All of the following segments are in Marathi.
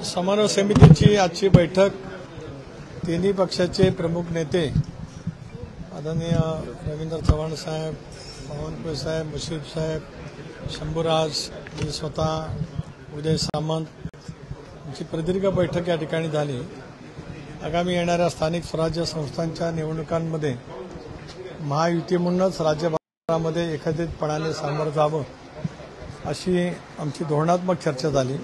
समन्वय समितीची आजची बैठक तिन्ही पक्षाचे प्रमुख नेते आदरणीय रवींद्र चव्हाण साहेब, बावनकुळे साहेब, मुश्रीफ साहेब, शंभूराज, मी स्वतः, उदय सामंत यांची प्रदीर्घ बैठक या ठिकाणी झाली। आगामी येणाऱ्या स्थानिक स्वराज्य संस्थांच्या निवडणुकांमध्ये महायुती म्हणूनच राज्यभरामध्ये एकत्रितपणाने सामोरं जावं अशी आमची धोरणात्मक चर्चा झाली।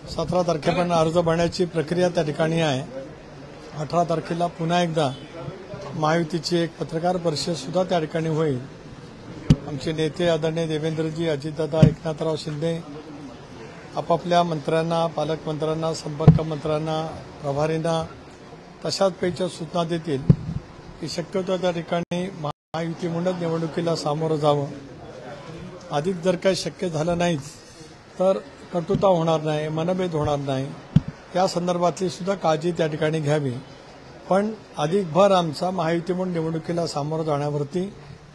17 तारखेपर्यंत अर्ज भरण्याची प्रक्रिया त्या ठिकाणी आहे। 18 तारखेला पुन्हा एकदा महायुतीची एक पत्रकार परिषद सुद्धा त्या ठिकाणी होईल। आमचे नेते आदरणीय देवेंद्रजी, अजितदादा, एकनाथराव शिंदे आपापल्या मंत्र्यांना, पालकमंत्र्यांना, संपर्क मंत्र्यांना, प्रभारींना तशाच पैकी सूचना देतील की शक्यतो त्या ठिकाणी महायुती म्हणूनच निवडणुकीला सामोरं जावं। अधिक जर काही शक्य झालं नाही तर कटुता होणार नाही, मनभेद होणार नाही, या संदर्भातली सुद्धा काळजी त्या ठिकाणी घ्यावी। पण अधिक भर आमचा महायुती म्हणून निवडणुकीला सामोरं जाण्यावरती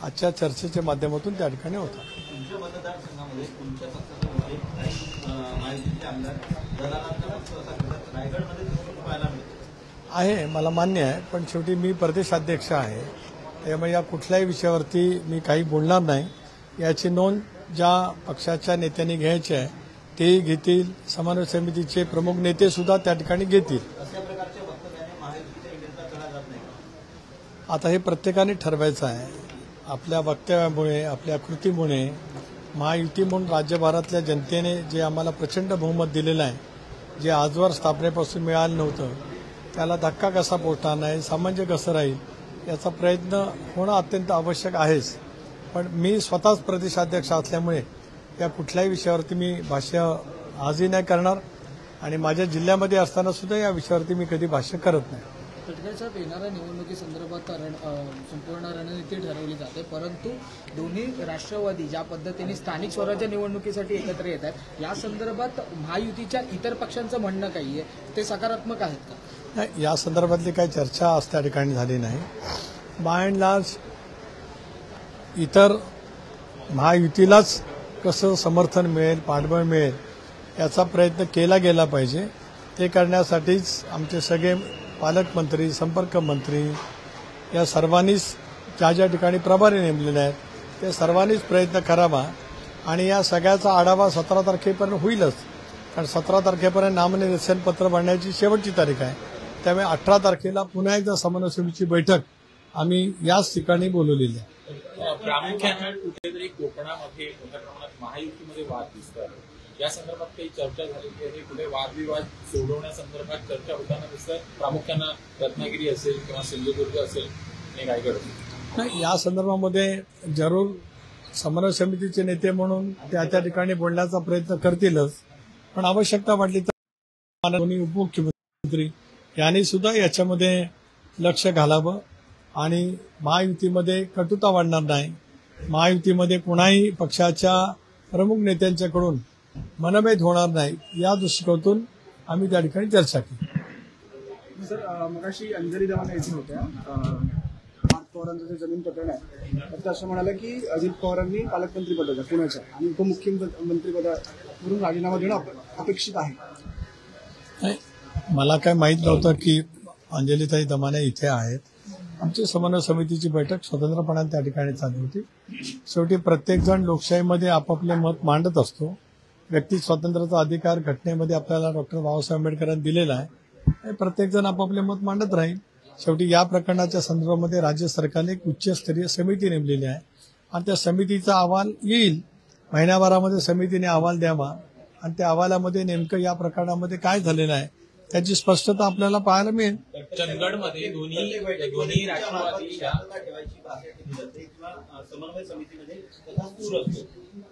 आजच्या चर्चेच्या माध्यमातून त्या ठिकाणी होता। आहे, मला मान्य आहे, पण शेवटी मी प्रदेशाध्यक्ष आहे, त्यामुळे या कुठल्याही विषयावरती मी काही बोलणार नाही। याची नोंद ज्या पक्षाच्या नेत्यांनी घ्यायची आहे ते घेतील, समन्वय समितीचे प्रमुख नेते सुद्धा त्या ठिकाणी घेतील। आता हे प्रत्येकाने ठरवायचं आहे। आपल्या वक्तव्यामुळे, आपल्या कृतीमुळे महायुती म्हणून राज्यभरातल्या जनतेने जे आम्हाला प्रचंड बहुमत दिलेलं आहे, जे आजवर स्थापनेपासून मिळालं नव्हतं, त्याला धक्का कसा पोचणार नाही, सामंजस्य कसं राहील, याचा प्रयत्न होणं अत्यंत आवश्यक आहेच। पण मी स्वतःच प्रदेशाध्यक्ष असल्यामुळे या कुठल्याही विषयावरती मी भाष्य आजही नाही करणार आणि माझ्या जिल्ह्यामध्ये असताना सुद्धा या विषयावरती मी कधी भाष्य करत नाही। तटकरे साहेब, येणाऱ्या निवडणुकीसंदर्भात संपूर्ण रणनीती ठरवली जाते, परंतु दोन्ही राष्ट्रवादी ज्या पद्धतीने स्थानिक स्वराज्य निवडणुकीसाठी एकत्र येत आहेत, या संदर्भात महायुतीच्या इतर पक्षांचं म्हणणं काही आहे, ते सकारात्मक आहेत का? नाही, या संदर्भातली काही चर्चा आज त्या ठिकाणी झाली नाही। बाय अँड लार्ज इतर महायुतीलाच कसं समर्थन मिळेल, पाठबळ मिळेल याचा प्रयत्न केला गेला पाहिजे। ते करण्यासाठीच आमचे सगळे पालकमंत्री, संपर्क मंत्री या सर्वांनीच ज्या ज्या ठिकाणी प्रभारी नेमलेले आहेत ते सर्वांनीच प्रयत्न करावा आणि या सगळ्याचा आढावा 17 तारखेपर्यंत होईलच, कारण 17 तारखेपर्यंत नामनिर्देशन पत्र भरण्याची शेवटची तारीख आहे। त्यामुळे 18 तारखेला पुन्हा एकदा समन्वय समितीची बैठक आम्ही याच ठिकाणी बोलवलेली आहे। प्रामुख्याने कुठेतरी कोकणामध्ये मोठ्या प्रमाणात महायुतीमध्ये वाद दिसतात, या संदर्भात काही चर्चा झालेली आहे? कुठे वादविवाद सोडवण्यासंदर्भात चर्चा होताना दिसतात, प्रामुख्याने रत्नागिरी असेल किंवा सिंधुदुर्ग असेल आणि रायगड असेल? नाही, या संदर्भामध्ये जरूर समन्वय समितीचे नेते म्हणून त्या ठिकाणी बोलण्याचा प्रयत्न करतीलच, पण आवश्यकता वाटली तर दोन्ही उपमुख्यमंत्री यांनी सुद्धा याच्यामध्ये लक्ष घालावं आणि महायुतीमध्ये कटुता वाढणार नाही, महायुतीमध्ये कोणाही पक्षाच्या प्रमुख नेत्यांच्याकडून मनभेद होणार नाही, या दृष्टिकोनातून आम्ही त्या ठिकाणी चर्चा केली। सर, मगाशी अंजली देवाने येथे होत्या, पार्थ पवारांचं जे जमीन प्रकरण आहे, तर ते असं म्हणाले की अजित पवारांनी पालकमंत्री पदाचा पुण्याच्या आणि उपमुख्यमंत्री पदावरून राजीनामा देणं अपेक्षित आहे। मला काय माहीत नव्हतं की अंजलीताई दमाने इथे आहेत। आमची समन्वय समितीची बैठक स्वतंत्रपणाने त्या ठिकाणी चालू होती। शेवटी प्रत्येकजण लोकशाहीमध्ये आपापले मत मांडत असतो। व्यक्ती स्वातंत्र्याचा अधिकार घटनेमध्ये आपल्याला डॉक्टर बाबासाहेब आंबेडकरांनी दिलेला आहे, प्रत्येकजण आपापले मत मांडत राहील। शेवटी या प्रकरणाच्या संदर्भामध्ये राज्य सरकारने एक उच्चस्तरीय समिती नेमलेली आहे आणि त्या समितीचा अहवाल येईल। महिन्याभरामध्ये समितीने अहवाल द्यावा आणि त्या अहवालामध्ये नेमकं या प्रकरणामध्ये काय झालेलं आहे त्याची स्पष्टता आपल्याला पाहायला मिळेल। चंदगडमध्ये दोन्ही राष्ट्रवादी समन्वय समितीमध्ये तसा सूर असतो,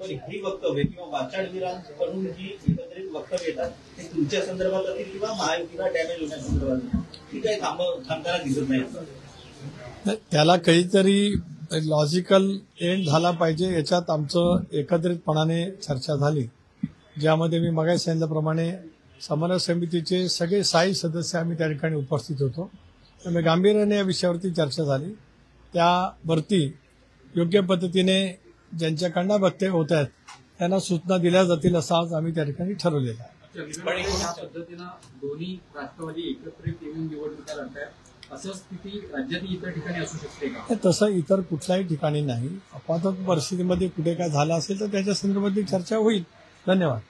पण ही वक्तव्य किंवा वाचाडवीरांकडून जी एकत्रित वक्तव्य येतात ते तुमच्या संदर्भात असतील किंवा महायुतीला डॅमेज होण्यासंदर्भात, ती काही थांबताना दिसत नाही। त्याला काहीतरी लॉजिकल एंड झाला पाहिजे, याच्यात आमचं एकत्रितपणाने चर्चा झाली, ज्यामध्ये मी मगाशी सांगितल्याप्रमाणे समन्वय समितीचे सगळे 6 सदस्य आम्ही त्या ठिकाणी उपस्थित होतो। त्यामुळे गांभीर्याने या विषयावरती चर्चा झाली, त्यावरती योग्य पद्धतीने ज्यांच्याकडनं वक्तव्य होत आहेत त्यांना सूचना दिल्या जातील असं आज आम्ही त्या ठिकाणी ठरवलेलं आहे. पण या पद्धतीनं दोन्ही राष्ट्रवादी एकत्रित येऊन निवडणुका लढतायत असं स्थिती राज्यातील इतर ठिकाणी असू शकते का? तसं इतर कुठल्याही ठिकाणी नाही. आपातच परिस्थितीमध्ये कुठे काय झालं असेल तर त्याच्या संदर्भातली चर्चा होईल. धन्यवाद.